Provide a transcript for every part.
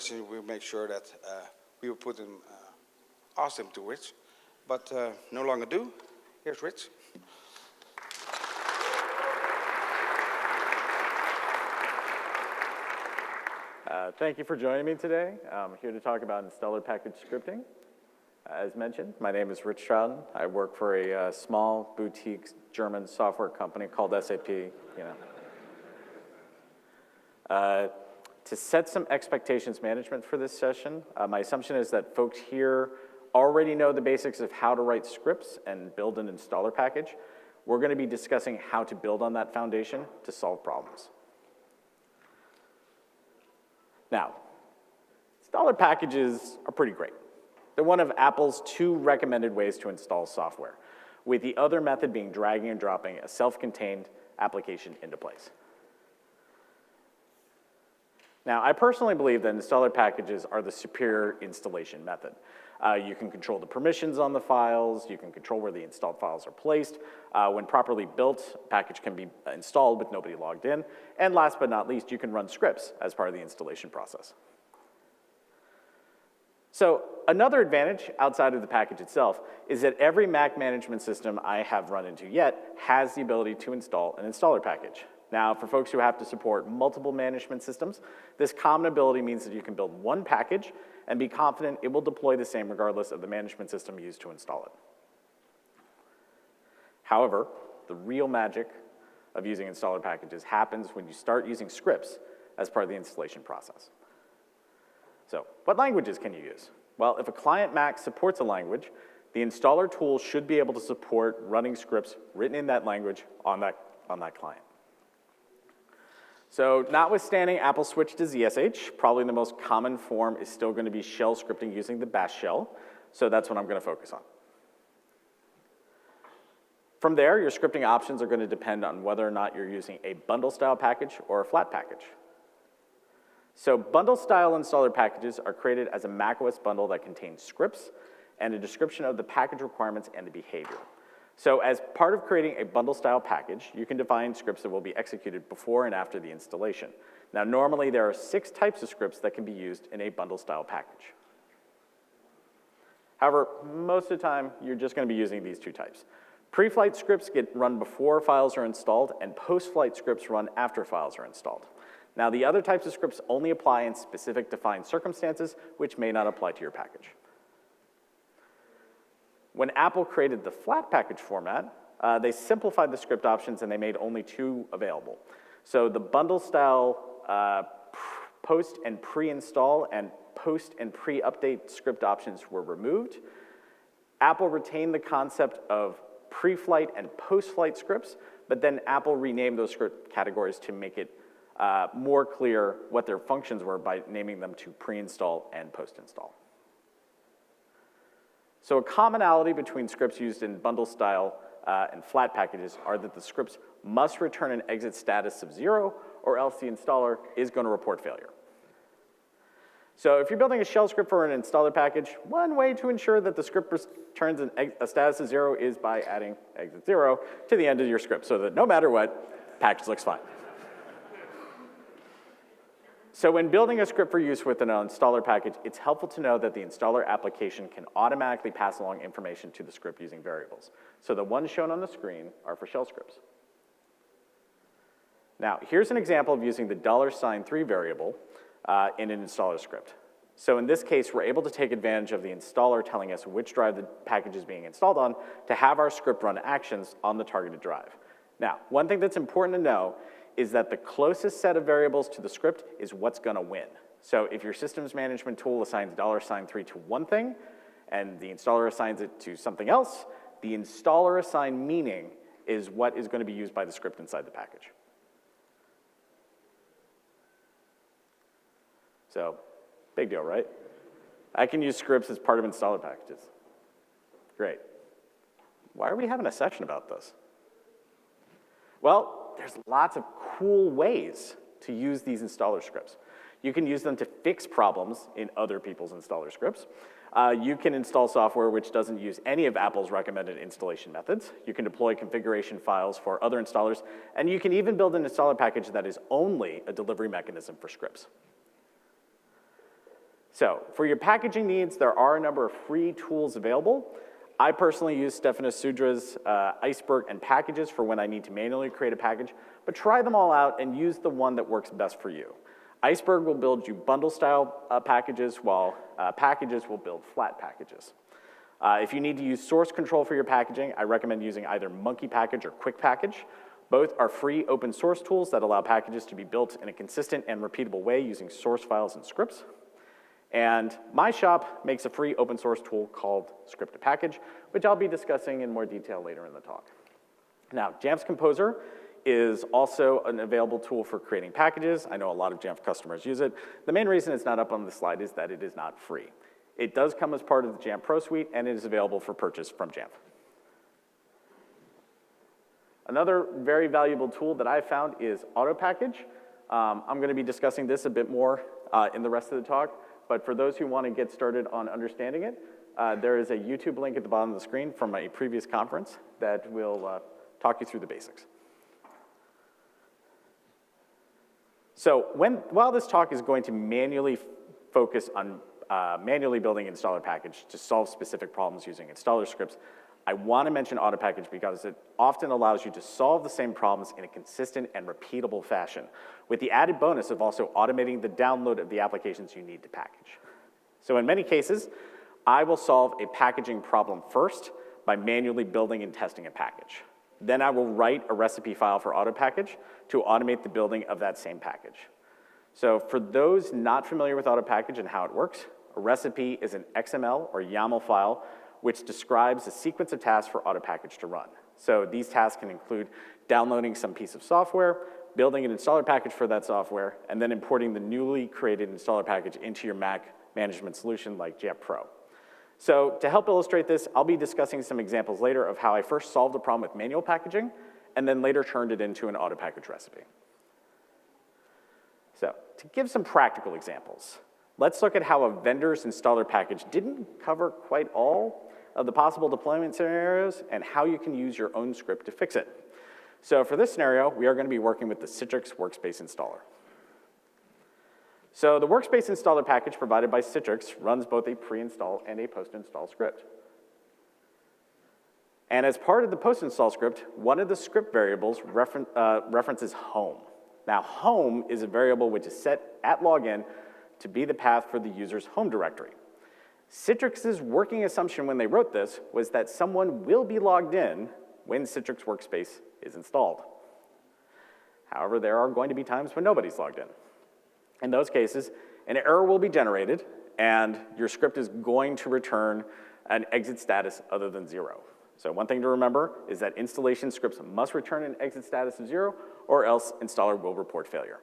question, we make sure that we will put them, ask them to Rich, but no longer do. Here's Rich. Thank you for joining me today. I'm here to talk about installer package scripting. As mentioned, my name is Rich Trouton. I work for a small boutique German software company called SAP. To set some expectations management for this session, my assumption is that folks here already know the basics of how to write scripts and build an installer package. We're going to be discussing how to build on that foundation to solve problems. Now, installer packages are pretty great. They're one of Apple's 2 recommended ways to install software, with the other method being dragging and dropping a self-contained application into place. Now, I personally believe that installer packages are the superior installation method. You can control the permissions on the files, you can control where the installed files are placed. When properly built, a package can be installed with nobody logged in. And last but not least, you can run scripts as part of the installation process. So another advantage outside of the package itself is that every Mac management system I have run into yet has the ability to install an installer package. Now, for folks who have to support multiple management systems, this common ability means that you can build one package and be confident it will deploy the same regardless of the management system used to install it. However, the real magic of using installer packages happens when you start using scripts as part of the installation process. So, what languages can you use? Well, if a client Mac supports a language, the installer tool should be able to support running scripts written in that language on that client. So notwithstanding Apple switch to ZSH, probably the most common form is still going to be shell scripting using the bash shell. So that's what I'm going to focus on. From there, your scripting options are going to depend on whether or not you're using a bundle style package or a flat package. So bundle style installer packages are created as a macOS bundle that contains scripts and a description of the package requirements and the behavior. So as part of creating a bundle style package, you can define scripts that will be executed before and after the installation. Now, normally there are 6 types of scripts that can be used in a bundle style package. However, most of the time, you're just going to be using these 2 types. Pre-flight scripts get run before files are installed, and post-flight scripts run after files are installed. Now, the other types of scripts only apply in specific defined circumstances, which may not apply to your package. When Apple created the flat package format, they simplified the script options and they made only 2 available. So the bundle style post and pre-install and post and pre-update script options were removed. Apple retained the concept of pre-flight and post-flight scripts, but then Apple renamed those script categories to make it more clear what their functions were by naming them to pre-install and post-install. So a commonality between scripts used in bundle style and flat packages are that the scripts must return an exit status of 0, or else the installer is going to report failure. So if you're building a shell script for an installer package, one way to ensure that the script returns a status of 0 is by adding exit 0 to the end of your script, so that no matter what, package looks fine. So when building a script for use with an installer package, it's helpful to know that the installer application can automatically pass along information to the script using variables. So the ones shown on the screen are for shell scripts. Now, here's an example of using the $3 variable in an installer script. So in this case, we're able to take advantage of the installer telling us which drive the package is being installed on to have our script run actions on the targeted drive. Now, one thing that's important to know is that the closest set of variables to the script is what's going to win. So if your systems management tool assigns $3 to one thing, and the installer assigns it to something else, the installer assigned meaning is what is going to be used by the script inside the package. So, big deal, right? I can use scripts as part of installer packages. Great. Why are we having a session about this? Well, there's lots of cool ways to use these installer scripts. You can use them to fix problems in other people's installer scripts. You can install software which doesn't use any of Apple's recommended installation methods. You can deploy configuration files for other installers, and you can even build an installer package that is only a delivery mechanism for scripts. So for your packaging needs, there are a number of free tools available. I personally use Stefano Sudra's Iceberg and packages for when I need to manually create a package, but try them all out and use the one that works best for you. Iceberg will build you bundle-style packages, while packages will build flat packages. If you need to use source control for your packaging, I recommend using either Monkey Package or Quick Package. Both are free open source tools that allow packages to be built in a consistent and repeatable way using source files and scripts. And my shop makes a free open source tool called Script-to-Package, which I'll be discussing in more detail later in the talk. Now, Jamf's Composer is also an available tool for creating packages. I know a lot of Jamf customers use it. The main reason it's not up on the slide is that it is not free. It does come as part of the Jamf Pro Suite, and it is available for purchase from Jamf. Another very valuable tool that I've found is Auto-Package. I'm going to be discussing this a bit more in the rest of the talk, but for those who want to get started on understanding it, there is a YouTube link at the bottom of the screen from a previous conference that will talk you through the basics. So while this talk is going to manually focus on manually building an installer package to solve specific problems using installer scripts, I want to mention Auto-Package because it often allows you to solve the same problems in a consistent and repeatable fashion, with the added bonus of also automating the download of the applications you need to package. So in many cases, I will solve a packaging problem first by manually building and testing a package. Then I will write a recipe file for Auto-Package to automate the building of that same package. So for those not familiar with Auto-Package and how it works, a recipe is an XML or YAML file which describes a sequence of tasks for Auto-Package to run. So these tasks can include downloading some piece of software, building an installer package for that software, and then importing the newly created installer package into your Mac management solution like Jamf Pro. So to help illustrate this, I'll be discussing some examples later of how I first solved a problem with manual packaging and then later turned it into an Auto-Package recipe. So to give some practical examples, let's look at how a vendor's installer package didn't cover quite all of the possible deployment scenarios and how you can use your own script to fix it. So for this scenario, we are going to be working with the Citrix Workspace Installer. So the Workspace Installer package provided by Citrix runs both a pre-install and a post-install script. And as part of the post-install script, one of the script variables references home. Now, home is a variable which is set at login to be the path for the user's home directory. Citrix's working assumption when they wrote this was that someone will be logged in when Citrix Workspace is installed. However, there are going to be times when nobody's logged in. In those cases, an error will be generated, and your script is going to return an exit status other than 0. So one thing to remember is that installation scripts must return an exit status of 0, or else installer will report failure.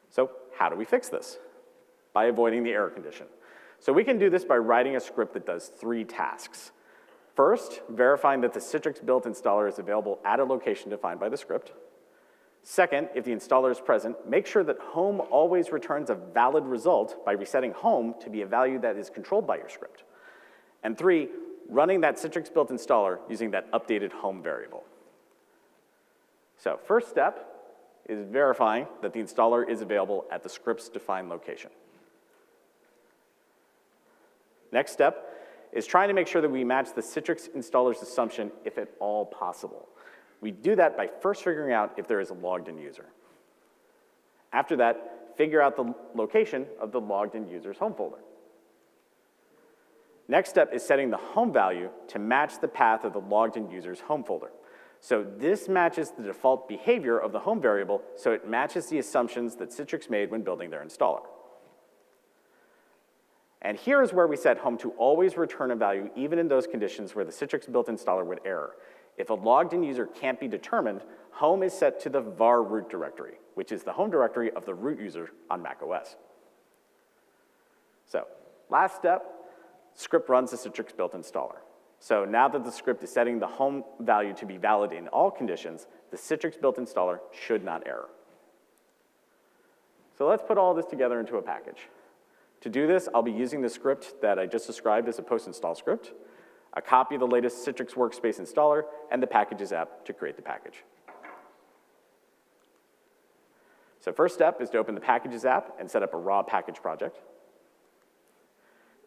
So how do we fix this? By avoiding the error condition. So we can do this by writing a script that does 3 tasks. First, verifying that the Citrix built installer is available at a location defined by the script. Second, if the installer is present, make sure that home always returns a valid result by resetting home to be a value that is controlled by your script. And 3, running that Citrix built installer using that updated home variable. So first step is verifying that the installer is available at the script's defined location. Next step is trying to make sure that we match the Citrix installer's assumption if at all possible. We do that by first figuring out if there is a logged-in user. After that, figure out the location of the logged-in user's home folder. Next step is setting the home value to match the path of the logged-in user's home folder. So this matches the default behavior of the home variable, so it matches the assumptions that Citrix made when building their installer. And here is where we set home to always return a value even in those conditions where the Citrix built installer would error. If a logged-in user can't be determined, home is set to the var root directory, which is the home directory of the root user on macOS. So last step, script runs the Citrix built installer. So now that the script is setting the home value to be valid in all conditions, the Citrix built installer should not error. So let's put all this together into a package. To do this, I'll be using the script that I just described as a post-install script, a copy of the latest Citrix Workspace installer, and the Packages app to create the package. So first step is to open the Packages app and set up a raw package project.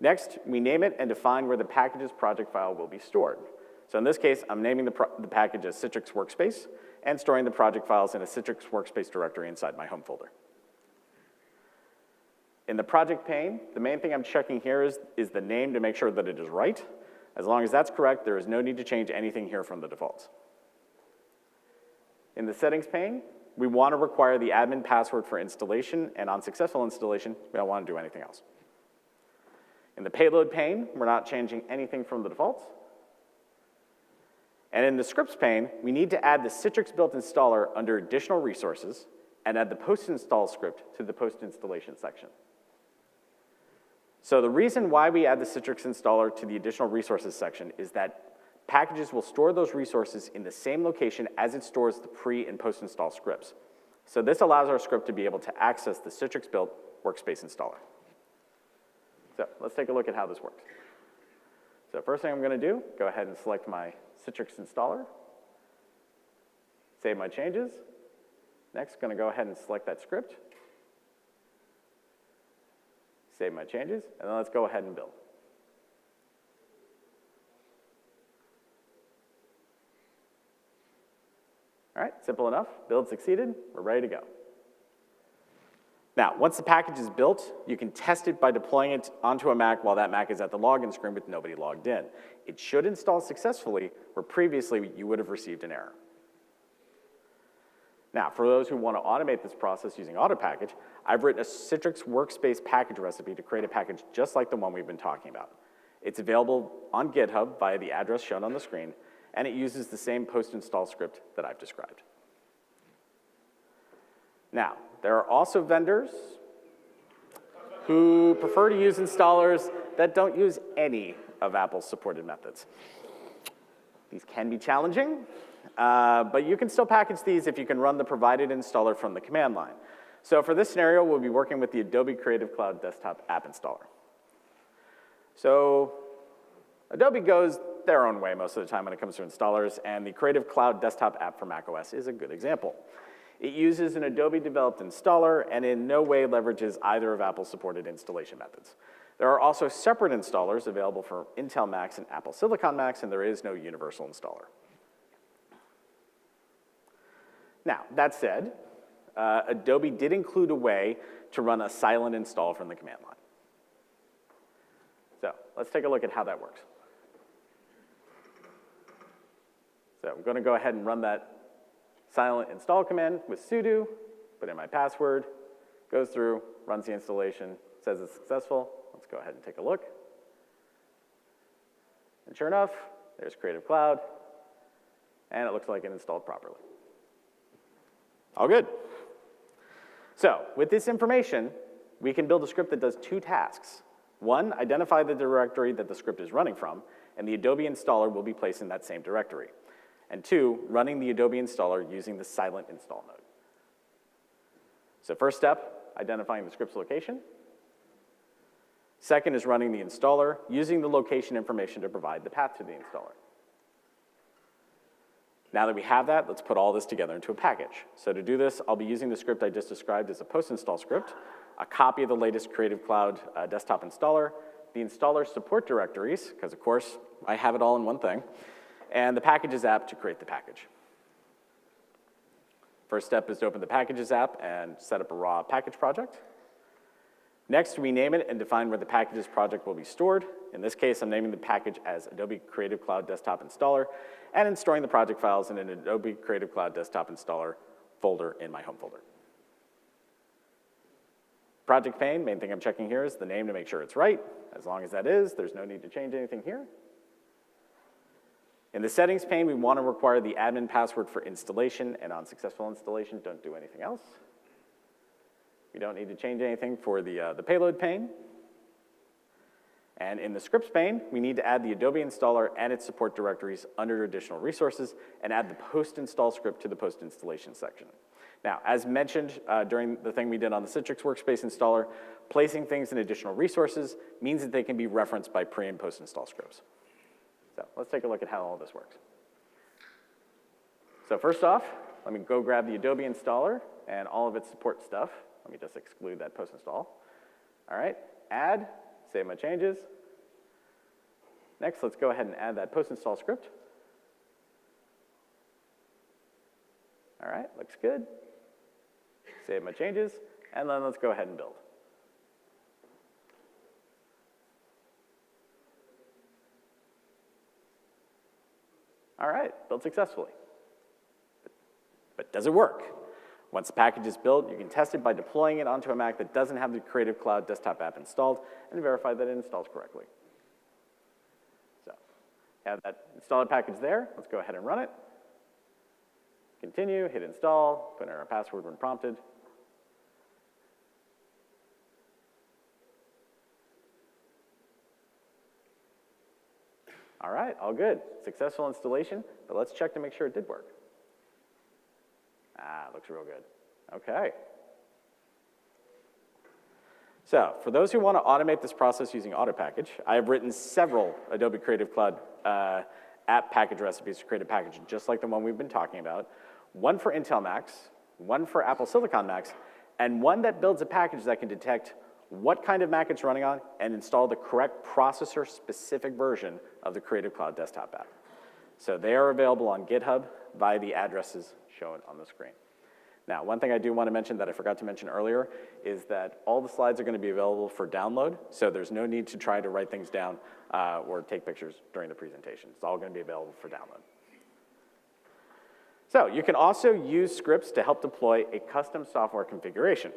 Next, we name it and define where the package's project file will be stored. So in this case, I'm naming the package as Citrix Workspace and storing the project files in a Citrix Workspace directory inside my home folder. In the project pane, the main thing I'm checking here is the name to make sure that it is right. As long as that's correct, there is no need to change anything here from the defaults. In the settings pane, we want to require the admin password for installation, and on successful installation, we don't want to do anything else. In the payload pane, we're not changing anything from the defaults. And in the scripts pane, we need to add the Citrix built installer under additional resources and add the post-install script to the post-installation section. So the reason why we add the Citrix installer to the additional resources section is that packages will store those resources in the same location as it stores the pre- and post-install scripts. So this allows our script to be able to access the Citrix built workspace installer. So let's take a look at how this works. So first thing I'm going to do, go ahead and select my Citrix installer, save my changes. Next, going to go ahead and select that script, save my changes, and then let's go ahead and build. All right, simple enough. Build succeeded. We're ready to go. Now, once the package is built, you can test it by deploying it onto a Mac while that Mac is at the login screen with nobody logged in. It should install successfully, where previously you would have received an error. Now, for those who want to automate this process using AutoPackage, I've written a Citrix Workspace package recipe to create a package just like the one we've been talking about. It's available on GitHub via the address shown on the screen, and it uses the same post-install script that I've described. Now, there are also vendors who prefer to use installers that don't use any of Apple's supported methods. These can be challenging, but you can still package these if you can run the provided installer from the command line. So for this scenario, we'll be working with the Adobe Creative Cloud Desktop App Installer. So Adobe goes their own way most of the time when it comes to installers, and the Creative Cloud Desktop app for macOS is a good example. It uses an Adobe-developed installer and in no way leverages either of Apple's supported installation methods. There are also separate installers available for Intel Macs and Apple Silicon Macs, and there is no universal installer. Now, that said, Adobe did include a way to run a silent install from the command line. So let's take a look at how that works. So I'm going to go ahead and run that silent install command with sudo, put in my password, goes through, runs the installation, says it's successful. Let's go ahead and take a look. And sure enough, there's Creative Cloud, and it looks like it installed properly. All good. So with this information, we can build a script that does two tasks. One, identify the directory that the script is running from, and the Adobe installer will be placed in that same directory. And two, running the Adobe installer using the silent install mode. So first step, identifying the script's location. Second is running the installer, using the location information to provide the path to the installer. Now that we have that, let's put all this together into a package. So to do this, I'll be using the script I just described as a post-install script, a copy of the latest Creative Cloud desktop installer, the installer support directories, because of course, I have it all in one thing, and the Packages app to create the package. First step is to open the Packages app and set up a raw package project. Next, we name it and define where the Packages project will be stored. In this case, I'm naming the package as Adobe Creative Cloud Desktop Installer and storing the project files in an Adobe Creative Cloud Desktop Installer folder in my home folder. Project pane, main thing I'm checking here is the name to make sure it's right. As long as that is, there's no need to change anything here. In the settings pane, we want to require the admin password for installation, and on successful installation, don't do anything else. We don't need to change anything for the payload pane. And in the scripts pane, we need to add the Adobe installer and its support directories under additional resources and add the post-install script to the post-installation section. Now, as mentioned during the thing we did on the Citrix Workspace installer, placing things in additional resources means that they can be referenced by pre- and post-install scripts. So let's take a look at how all this works. So first off, let me go grab the Adobe installer and all of its support stuff. Let me just exclude that post-install. All right, add save my changes. Next, let's go ahead and add that post-install script. All right, looks good. Save my changes, and then let's go ahead and build. All right, built successfully. But does it work? Once the package is built, you can test it by deploying it onto a Mac that doesn't have the Creative Cloud desktop app installed and verify that it installs correctly. So, have that installer package there. Let's go ahead and run it. Continue, hit install, put in our password when prompted. All right, all good. Successful installation, but let's check to make sure it did work. Ah, looks real good. Okay. So, for those who want to automate this process using auto package, I have written several Adobe Creative Cloud app package recipes to create a package just like the one we've been talking about. One for Intel Macs, one for Apple Silicon Macs, and one that builds a package that can detect what kind of Mac it's running on and install the correct processor-specific version of the Creative Cloud desktop app. So they are available on GitHub via the addresses shown on the screen. Now, one thing I do want to mention that I forgot to mention earlier is that all the slides are going to be available for download, so there's no need to try to write things down or take pictures during the presentation. It's all going to be available for download. So you can also use scripts to help deploy a custom software configuration.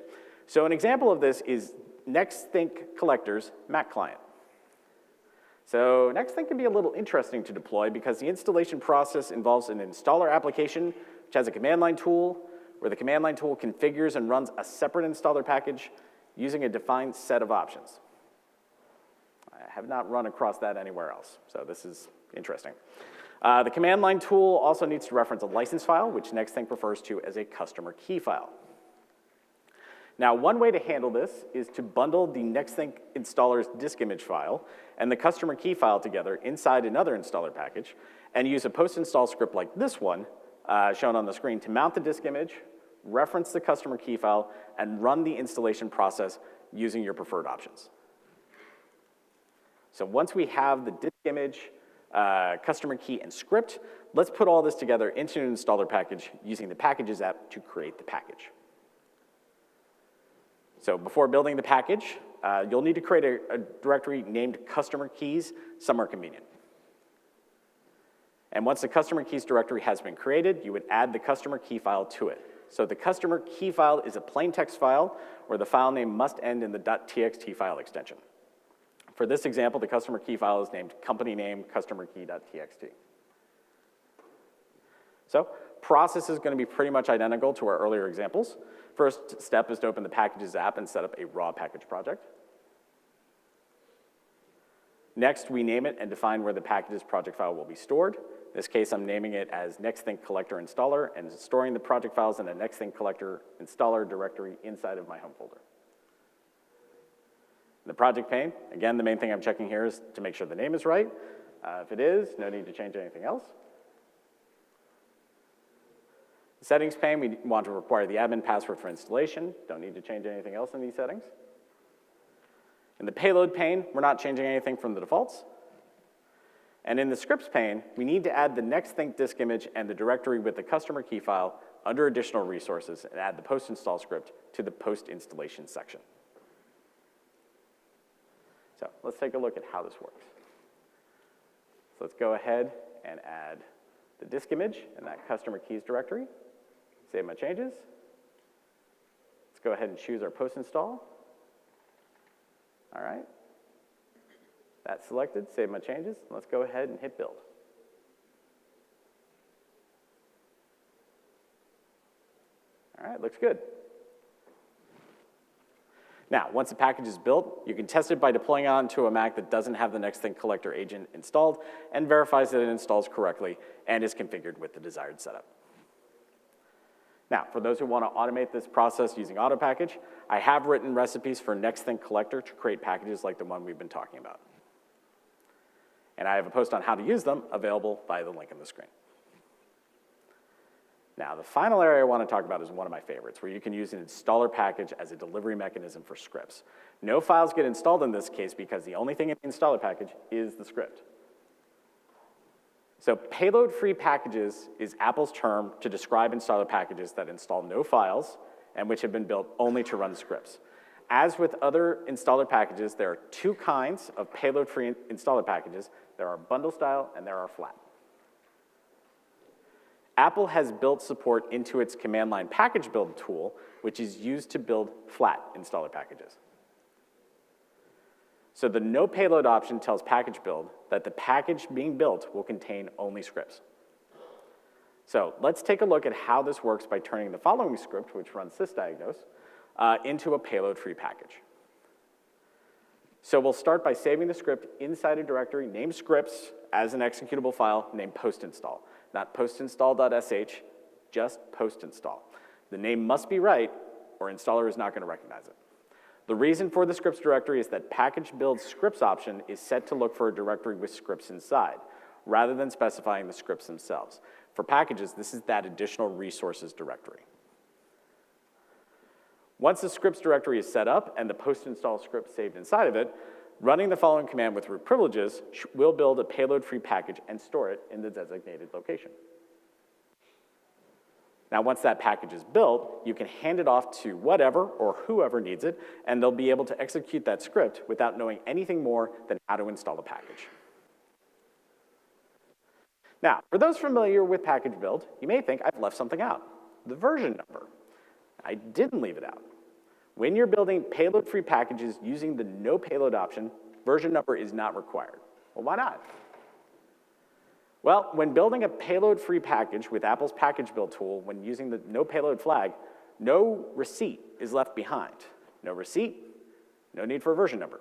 So an example of this is NextThink Collector's Mac client. So NextThink can be a little interesting to deploy because the installation process involves an installer application which has a command line tool where the command line tool configures and runs a separate installer package using a defined set of options. I have not run across that anywhere else, so this is interesting. The command line tool also needs to reference a license file, which NextThink refers to as a customer key file. Now, one way to handle this is to bundle the NextThink installer's disk image file and the customer key file together inside another installer package and use a post-install script like this one, shown on the screen, to mount the disk image, reference the customer key file, and run the installation process using your preferred options. So once we have the disk image, customer key, and script, let's put all this together into an installer package using the Packages app to create the package. So before building the package, you'll need to create a directory named customer keys somewhere convenient. And once the customer keys directory has been created, you would add the customer key file to it. So the customer key file is a plain text file where the file name must end in the .txt file extension. For this example, the customer key file is named company name customerkey.txt. So process is going to be pretty much identical to our earlier examples. First step is to open the Packages app and set up a raw package project. Next, we name it and define where the Packages project file will be stored. In this case, I'm naming it as NextThink Collector Installer and storing the project files in a NextThink Collector Installer directory inside of my home folder. In the project pane, again, the main thing I'm checking here is to make sure the name is right. If it is, no need to change anything else. The settings pane, we want to require the admin password for installation. Don't need to change anything else in these settings. In the payload pane, we're not changing anything from the defaults. And in the scripts pane, we need to add the NextThink disk image and the directory with the customer key file under additional resources and add the post-install script to the post-installation section. So let's take a look at how this works. So let's go ahead and add the disk image in that customer keys directory. Save my changes. Let's go ahead and choose our post-install. All right. That's selected, save my changes. Let's go ahead and hit build. All right, looks good. Now, once the package is built, you can test it by deploying it onto a Mac that doesn't have the NextThink Collector agent installed and verifies that it installs correctly and is configured with the desired setup. Now, for those who want to automate this process using auto package, I have written recipes for NextThink Collector to create packages like the one we've been talking about. And I have a post on how to use them available via the link on the screen. Now, the final area I want to talk about is one of my favorites, where you can use an installer package as a delivery mechanism for scripts. No files get installed in this case because the only thing in the installer package is the script. So payload-free packages is Apple's term to describe installer packages that install no files and which have been built only to run scripts. As with other installer packages, there are two kinds of payload-free installer packages. There are bundle style and there are flat. Apple has built support into its command line package build tool, which is used to build flat installer packages. So the no payload option tells package build that the package being built will contain only scripts. So let's take a look at how this works by turning the following script, which runs sysdiagnose, into a payload-free package. So we'll start by saving the script inside a directory named scripts as an executable file named postinstall. Not postinstall.sh, just postinstall. The name must be right, or installer is not going to recognize it. The reason for the scripts directory is that package build scripts option is set to look for a directory with scripts inside, rather than specifying the scripts themselves. For packages, this is that additional resources directory. Once the scripts directory is set up and the postinstall script saved inside of it, running the following command with root privileges will build a payload-free package and store it in the designated location. Now, once that package is built, you can hand it off to whatever or whoever needs it, and they'll be able to execute that script without knowing anything more than how to install a package. Now, for those familiar with package build, you may think I've left something out, the version number. I didn't leave it out. When you're building payload-free packages using the no payload option, version number is not required. Well, why not? Well, when building a payload-free package with Apple's package build tool, when using the no payload flag, no receipt is left behind. No receipt, no need for a version number.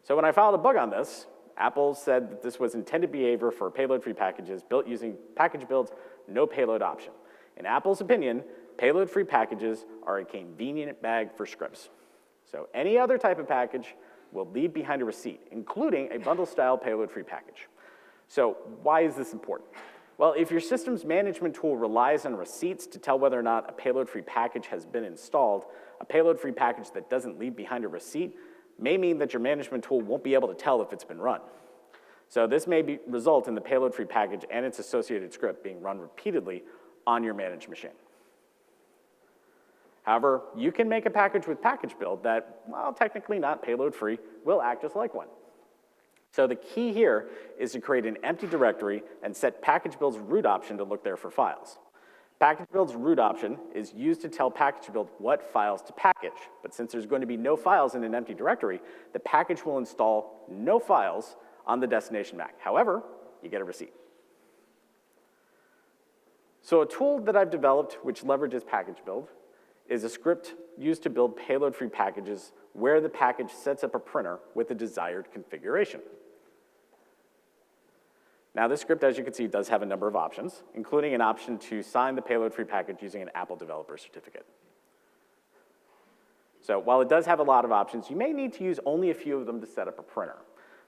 So when I filed a bug on this, Apple said that this was intended behavior for payload-free packages built using package build's no payload option. In Apple's opinion, payload-free packages are a convenient bag for scripts. So any other type of package will leave behind a receipt, including a bundle-style payload-free package. So why is this important? Well, if your system's management tool relies on receipts to tell whether or not a payload-free package has been installed, a payload-free package that doesn't leave behind a receipt may mean that your management tool won't be able to tell if it's been run. So this may result in the payload-free package and its associated script being run repeatedly on your managed machine. However, you can make a package with package build that, while technically not payload-free, will act just like one. So the key here is to create an empty directory and set package build's root option to look there for files. Package build's root option is used to tell package build what files to package, but since there's going to be no files in an empty directory, the package will install no files on the destination Mac. However, you get a receipt. So a tool that I've developed which leverages package build is a script used to build payload-free packages where the package sets up a printer with the desired configuration. Now this script, as you can see, does have a number of options, including an option to sign the payload-free package using an Apple developer certificate. So while it does have a lot of options, you may need to use only a few of them to set up a printer.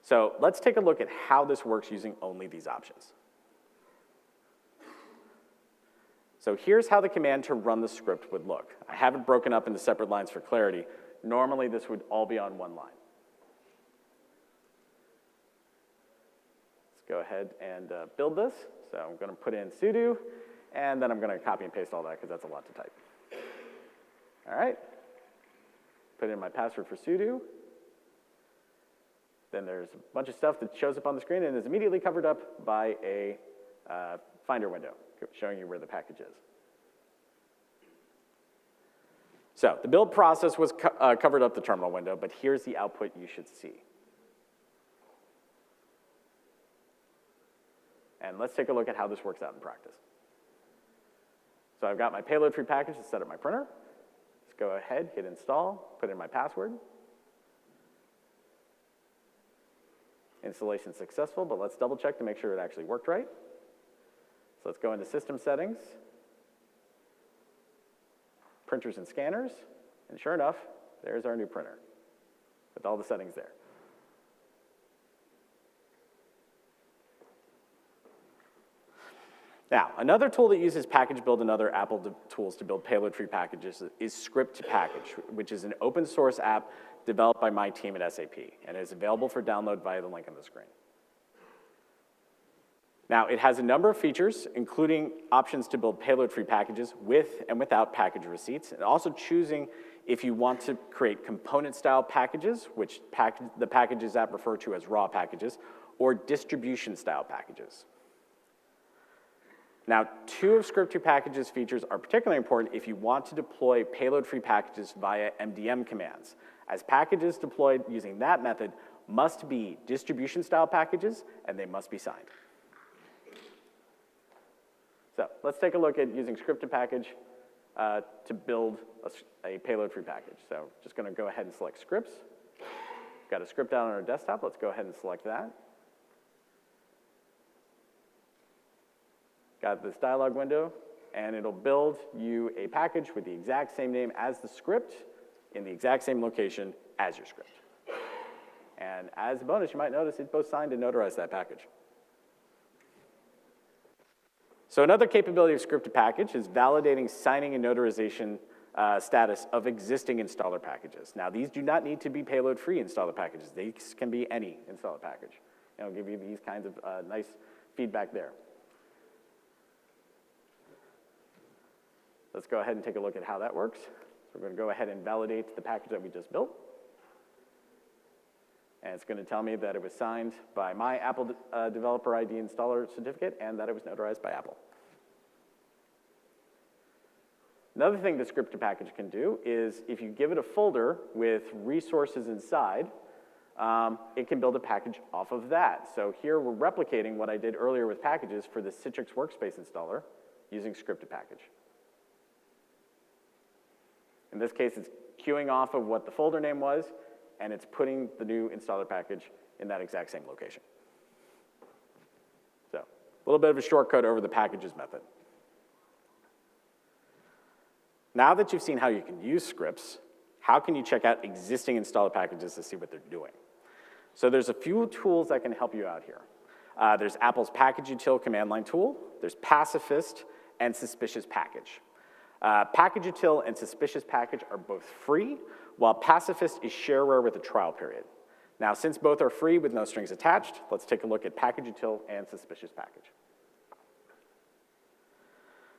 So let's take a look at how this works using only these options. So here's how the command to run the script would look. I have it broken up into separate lines for clarity. Normally, this would all be on one line. Let's go ahead and build this. So I'm going to put in sudo, and then I'm going to copy and paste all that because that's a lot to type. All right. Put in my password for sudo. Then there's a bunch of stuff that shows up on the screen and is immediately covered up by a Finder window showing you where the package is. So the build process was covered up the terminal window, but here's the output you should see. And let's take a look at how this works out in practice. So I've got my payload-free package to set up my printer. Let's go ahead, hit install, put in my password. Installation successful, but let's double check to make sure it actually worked right. So let's go into System Settings, Printers and Scanners, and sure enough, there's our new printer with all the settings there. Now, another tool that uses package build and other Apple tools to build payload-free packages is Script to Package, which is an open source app developed by my team at SAP, and is available for download via the link on the screen. Now, it has a number of features, including options to build payload-free packages with and without package receipts, and also choosing if you want to create component-style packages, which the packages app refer to as raw packages, or distribution-style packages. Now, 2 of Script2Package's features are particularly important if you want to deploy payload-free packages via MDM commands, as packages deployed using that method must be distribution-style packages, and they must be signed. So let's take a look at using Script2Package to build a payload-free package. So just going to go ahead and select scripts. Got a script down on our desktop. Let's go ahead and select that. Got this dialog window, and it'll build you a package with the exact same name as the script in the exact same location as your script. And as a bonus, you might notice it both signed and notarized that package. So another capability of Script2Package is validating signing and notarization status of existing installer packages. Now, these do not need to be payload-free installer packages. These can be any installer package. And I'll give you these kinds of nice feedback there. Let's go ahead and take a look at how that works. So we're going to go ahead and validate the package that we just built. And it's going to tell me that it was signed by my Apple Developer ID installer certificate and that it was notarized by Apple. Another thing that Script2Package can do is if you give it a folder with resources inside, it can build a package off of that. So here we're replicating what I did earlier with packages for the Citrix Workspace installer using Script2Package. In this case, it's queuing off of what the folder name was, and it's putting the new installer package in that exact same location. So, a little bit of a shortcut over the packages method. Now that you've seen how you can use scripts, how can you check out existing installer packages to see what they're doing? So there's a few tools that can help you out here. There's Apple's Package Util command line tool, there's Pacifist, and Suspicious Package. Package Util and Suspicious Package are both free, while Pacifist is shareware with a trial period. Now, since both are free with no strings attached, let's take a look at Package Util and Suspicious Package.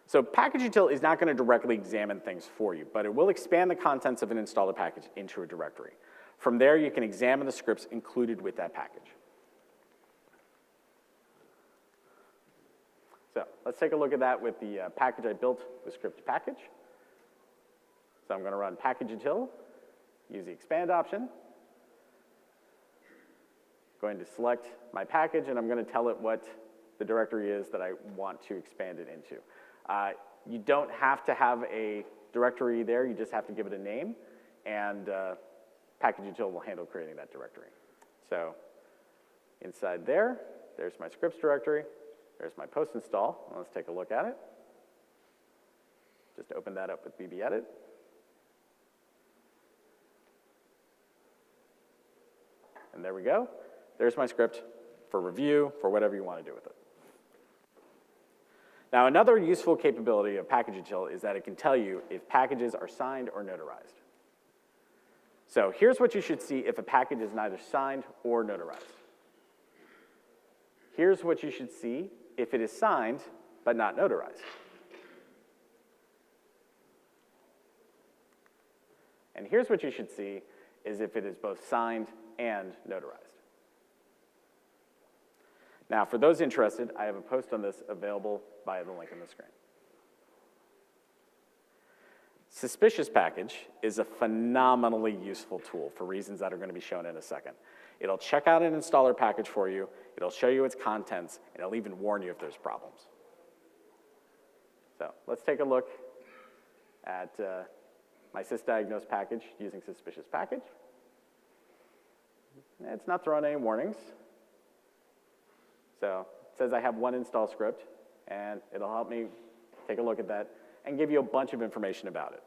So Package Util is not going to directly examine things for you, but it will expand the contents of an installer package into a directory. From there, you can examine the scripts included with that package. So let's take a look at that with the package I built with Script2Package. So I'm going to run Package Util, use the expand option. Going to select my package, and I'm going to tell it what the directory is that I want to expand it into. You don't have to have a directory there, you just have to give it a name, and Package Util will handle creating that directory. So inside there, there's my scripts directory, there's my post install. Let's take a look at it. Just open that up with BBEdit. And there we go. There's my script for review, for whatever you want to do with it. Now, another useful capability of Package Util is that it can tell you if packages are signed or notarized. So here's what you should see if a package is neither signed or notarized. Here's what you should see if it is signed but not notarized. And here's what you should see is if it is both signed and notarized. Now, for those interested, I have a post on this available via the link on the screen. Suspicious Package is a phenomenally useful tool for reasons that are going to be shown in a second. It'll check out an installer package for you, it'll show you its contents, and it'll even warn you if there's problems. So let's take a look at my sysdiagnose package using Suspicious Package. It's not throwing any warnings. So it says I have one install script, and it'll help me take a look at that and give you a bunch of information about it.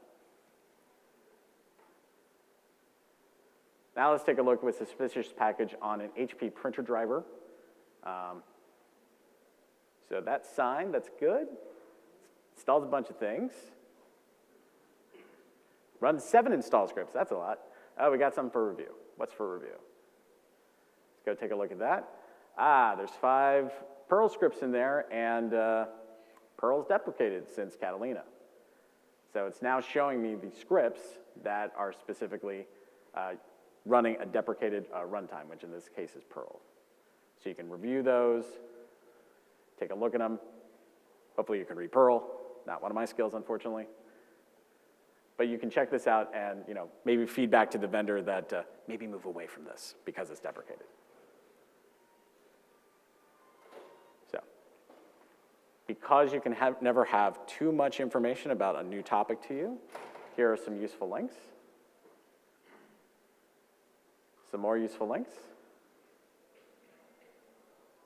Now let's take a look with Suspicious Package on an HP printer driver. So that's signed, that's good. Installs a bunch of things. Runs 7 install scripts, that's a lot. Oh, we got something for review. What's for review? Let's go take a look at that. There's 5 Perl scripts in there, and Perl's deprecated since Catalina. So it's now showing me the scripts that are specifically running a deprecated runtime, which in this case is Perl. So you can review those, take a look at them. Hopefully you can read Perl. Not one of my skills, unfortunately. But you can check this out and maybe feedback to the vendor that maybe move away from this because it's deprecated. So, because you can never have too much information about a new topic to you, here are some useful links. Some more useful links.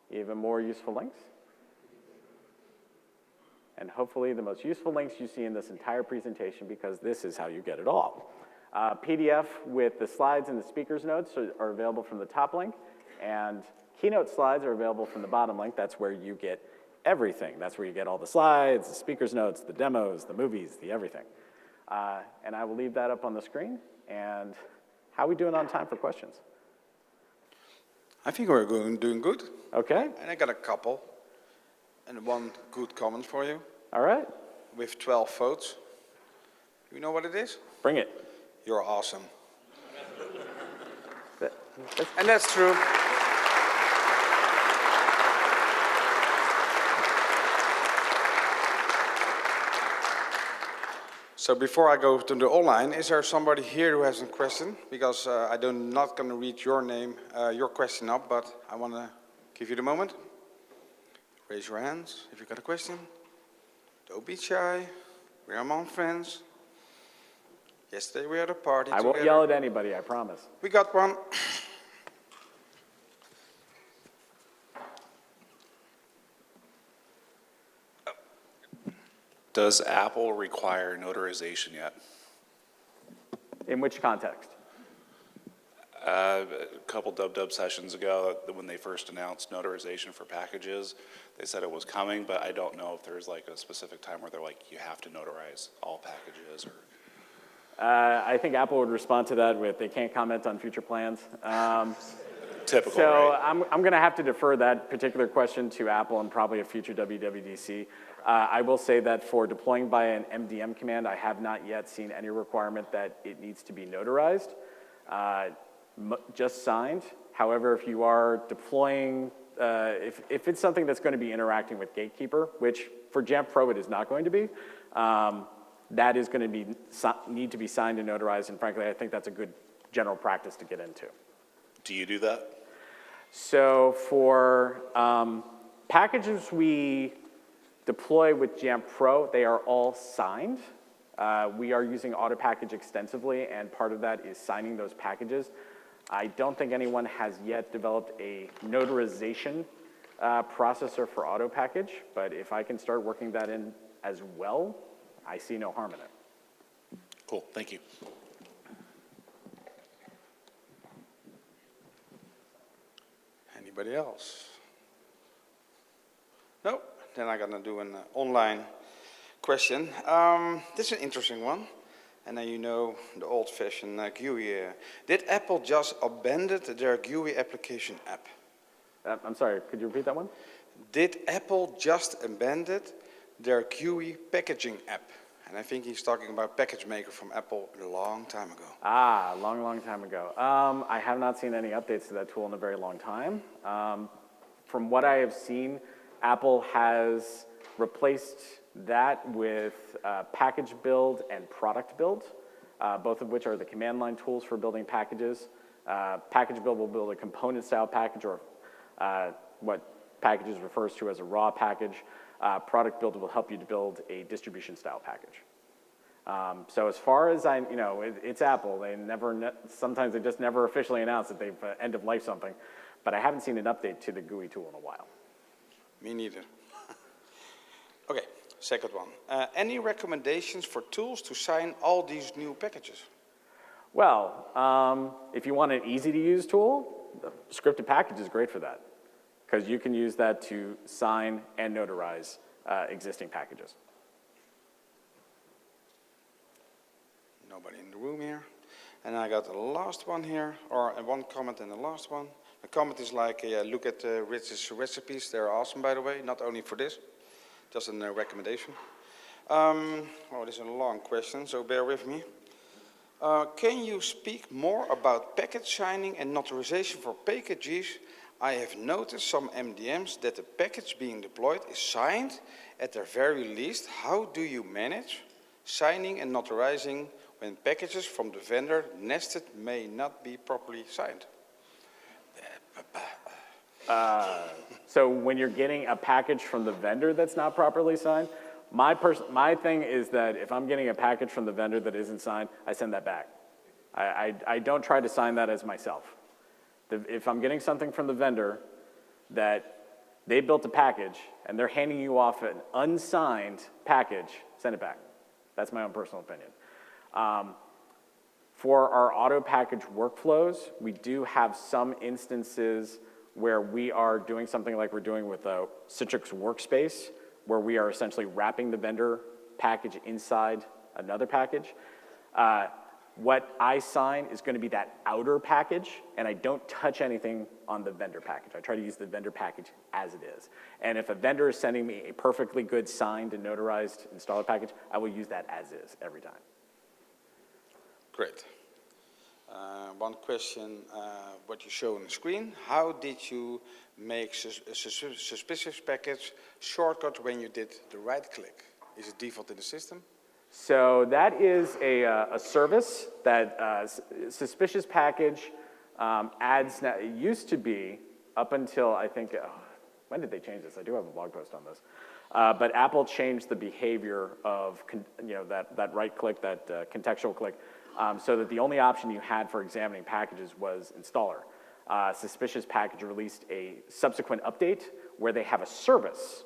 Even more useful links. And hopefully the most useful links you see in this entire presentation, because this is how you get it all. PDF with the slides and the speaker's notes are available from the top link, and keynote slides are available from the bottom link. That's where you get everything. That's where you get all the slides, the speaker's notes, the demos, the movies, the everything. And I will leave that up on the screen. And how are we doing on time for questions? I think we're doing good. Okay. And I got a couple. And one good comment for you. All right. With 12 votes. You know what it is? Bring it. You're awesome. And that's true. So before I go to the online, is there somebody here who has a question? Because I'm not going to read your name, your question up, but I want to give you the moment. Raise your hands if you got a question. Don't be shy. We're among friends. Yesterday we had a party I together. won't yell at anybody, I promise. We got one. Does Apple require notarization yet? In which context? A couple dub sessions ago, when they first announced notarization for packages, they said it was coming, but I don't know if there's like a specific time where they're like, you have to notarize all packages, or. I think Apple would respond to that with they can't comment on future plans. Typical, so right? I'm going to have to defer that particular question to Apple and probably a future WWDC. I will say that for deploying by an MDM command, I have not yet seen any requirement that it needs to be notarized. Just signed. However, if you are deploying, if it's something that's going to be interacting with Gatekeeper, which for Jamf Pro it is not going to be, that is going to be need to be signed and notarized, and frankly, I think that's a good general practice to get into. Do you do that? So for packages we deploy with Jamf Pro, they are all signed. We are using auto package extensively, and part of that is signing those packages. I don't think anyone has yet developed a notarization processor for auto package, but if I can start working that in as well, I see no harm in it. Cool, thank you. Anybody else? No? Then I'm gonna do an online question. This is an interesting one. And then you know the old-fashioned GUI. Did Apple just abandon their GUI application app? I'm sorry, could you repeat that one? Did Apple just abandon their GUI packaging app? And I think he's talking about Package Maker from Apple a long time ago. Ah, long time ago. I have not seen any updates to that tool in a very long time. From what I have seen, Apple has replaced that with package build and product build, both of which are the command line tools for building packages. Package build will build a component style package, or what packages refers to as a raw package. Product build will help you to build a distribution style package. So as far as it's Apple. They sometimes they just never officially announce that they've end of life something, but I haven't seen an update to the GUI tool in a while. Me neither. Okay, second one. Any recommendations for tools to sign all these new packages? Well, if you want an easy to use tool, the scripted package is great for that. because you can use that to sign and notarize existing packages. Nobody in the room here. And I got the last one here, or one comment and the last one. The comment is like, yeah, look at Rich's recipes. They're awesome, by the way, not only for this, just a recommendation. Oh, this is a long question, so bear with me. Can you speak more about package signing and notarization for packages? I have noticed some MDMs that the package being deployed is signed at the very least. How do you manage signing and notarizing when packages from the vendor nested may not be properly signed? So when you're getting a package from the vendor that's not properly signed, my thing is that if I'm getting a package from the vendor that isn't signed, I send that back. I don't try to sign that as myself. If I'm getting something from the vendor that they built a package and they're handing you off an unsigned package, send it back. That's my own personal opinion. For our auto package workflows, we do have some instances where we are doing something like we're doing with a Citrix workspace, where we are essentially wrapping the vendor package inside another package. What I sign is going to be that outer package, and I don't touch anything on the vendor package. I try to use the vendor package as it is. And if a vendor is sending me a perfectly good signed and notarized installer package, I will use that as is every time. Great. One question, what you show on the screen. How did you make a suspicious package shortcut when you did the right click? Is it default in the system? So that is a service that suspicious package adds. Now, it used to be up until I think, when did they change this? I do have a blog post on this. But Apple changed the behavior of that right click, that contextual click, so that the only option you had for examining packages was installer. Suspicious package released a subsequent update where they have a service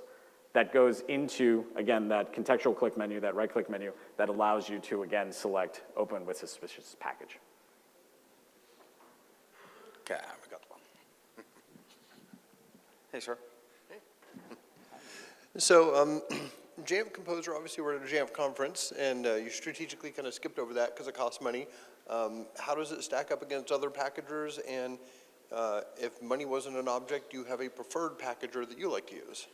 that goes into, again, that contextual click menu, that right-click menu, that allows you to, again, select open with suspicious package. Okay, we got one. Hey, sir. So, Jamf Composer, obviously we're at a Jamf conference, and you strategically kind of skipped over that because it costs money. How does it stack up against other packagers? And if money wasn't an object, do you have a preferred packager that you like to use?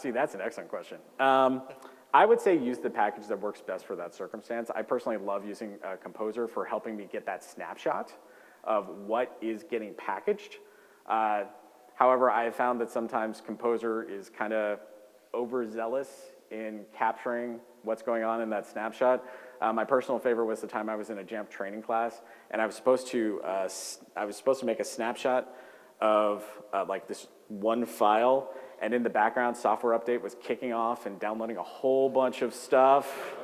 See, that's an excellent question. I would say use the package that works best for that circumstance. I personally love using Composer for helping me get that snapshot of what is getting packaged. However, I have found that sometimes Composer is kind of overzealous in capturing what's going on in that snapshot. My personal favorite was the time I was in a Jamf training class, and I was supposed to make a snapshot of like this one file, and in the background, software update was kicking off and downloading a whole bunch of stuff.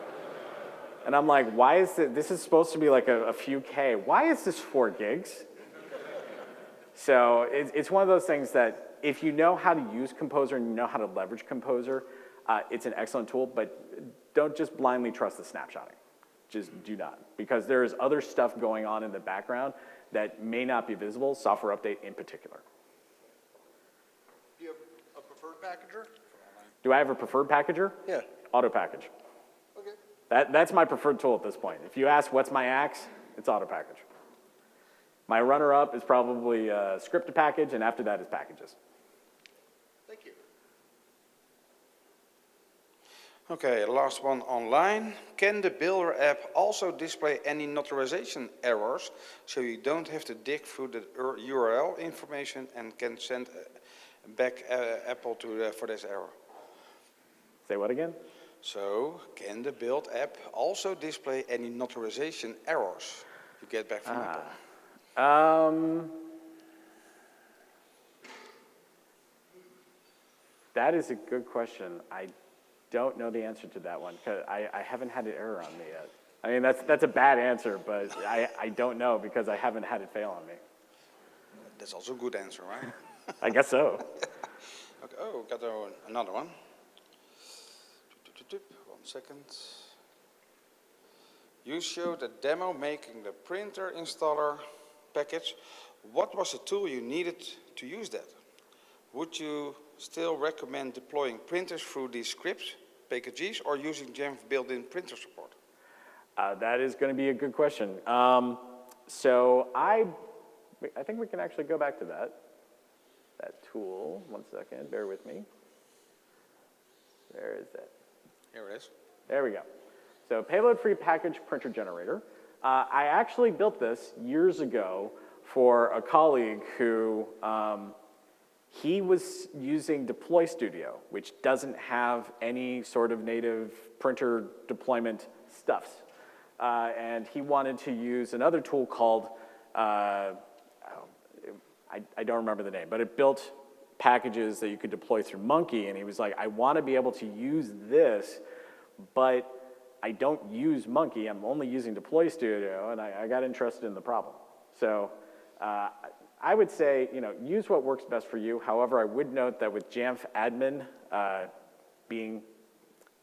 And I'm like, why is this is supposed to be like a few K. Why is this 4 gigs? So it's one of those things that if you know how to use Composer and you know how to leverage Composer, it's an excellent tool, but don't just blindly trust the snapshotting. Just do not, because there is other stuff going on in the background that may not be visible, software update in particular. Do you have a preferred packager? Do I have a preferred packager? Yeah. Auto package. Okay. That's my preferred tool at this point. If you ask what's my axe, it's auto package. My runner-up is probably script to package, and after that is packages. Thank you. Okay, last one online. Can the Builder app also display any notarization errors so you don't have to dig through the URL information and can send back Apple for this error? Say what again? So, can the Build app also display any notarization errors you get back from Apple? That is a good question. I don't know the answer to that one because I haven't had an error on me yet. I mean, that's a bad answer, but I don't know because I haven't had it fail on me. That's also a good answer, right? I guess so. Okay, oh, got another one. 1 second. You showed a demo making the printer installer package. What was the tool you needed to use that? would you still recommend deploying printers through these scripts, packages, or using Jamf built-in printer support? That is going to be a good question. So I think we can actually go back to that tool. 1 second, bear with me. Where is it? Here it is. There we go. So payload-free package printer generator. I actually built this years ago for a colleague who, he was using Deploy Studio, which doesn't have any sort of native printer deployment stuffs. And he wanted to use another tool called, I don't remember the name, but it built packages that you could deploy through Monkey, and he was like, I want to be able to use this, but I don't use Monkey, I'm only using Deploy Studio, and I got interested in the problem. So I would say, use what works best for you. However, I would note that with Jamf admin being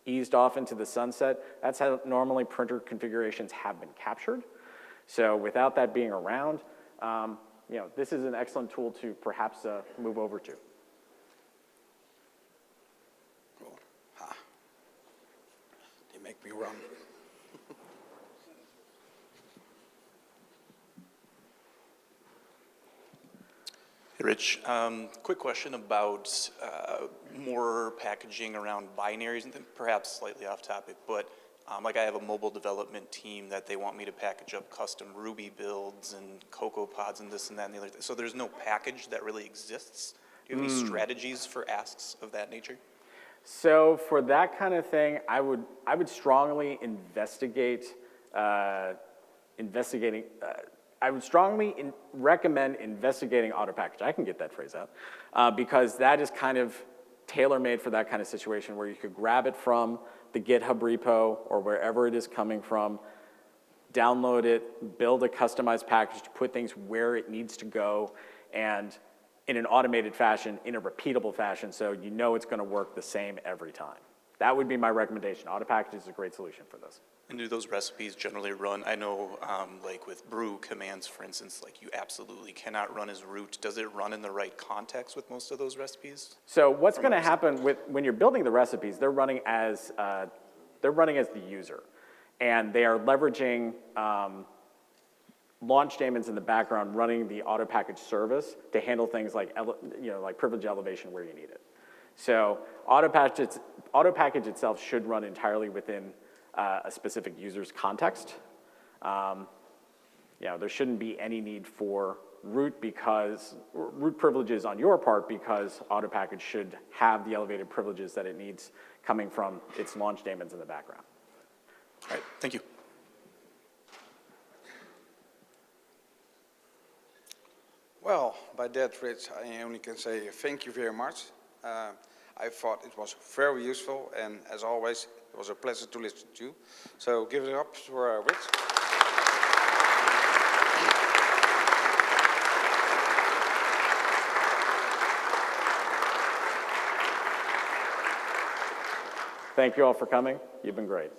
eased off into the sunset, that's how normally printer configurations have been captured. So without that being around, this is an excellent tool to perhaps move over to. Cool. Ha. They make me run. Hey, Rich, quick question about more packaging around binaries, and perhaps slightly off topic, but like I have a mobile development team that they want me to package up custom Ruby builds and Cocoa Pods and this and that and the other thing. So there's no package that really exists. Do you have any strategies for asks of that nature? So for that kind of thing, I would strongly recommend investigating auto package. I can get that phrase out because that is kind of tailor-made for that kind of situation where you could grab it from the GitHub repo or wherever it is coming from, download it, build a customized package to put things where it needs to go, and in an automated fashion, in a repeatable fashion, so you know it's going to work the same every time. That would be my recommendation. Auto package is a great solution for this. And do those recipes generally run? I know, like with brew commands, for instance, like you absolutely cannot run as root. Does it run in the right context with most of those recipes? So what's going to happen when you're building the recipes? They're running as the user, and they are leveraging launch daemons in the background, running the auto package service to handle things like like privilege elevation where you need it. So auto package itself should run entirely within a specific user's context. There shouldn't be any need for root privileges on your part because auto package should have the elevated privileges that it needs coming from its launch daemons in the background. All right, thank you. Well, by that, Rich, I only can say thank you very much. I thought it was very useful, and as always, it was a pleasure to listen to you. So give it up for Rich. Thank you all for coming. You've been great.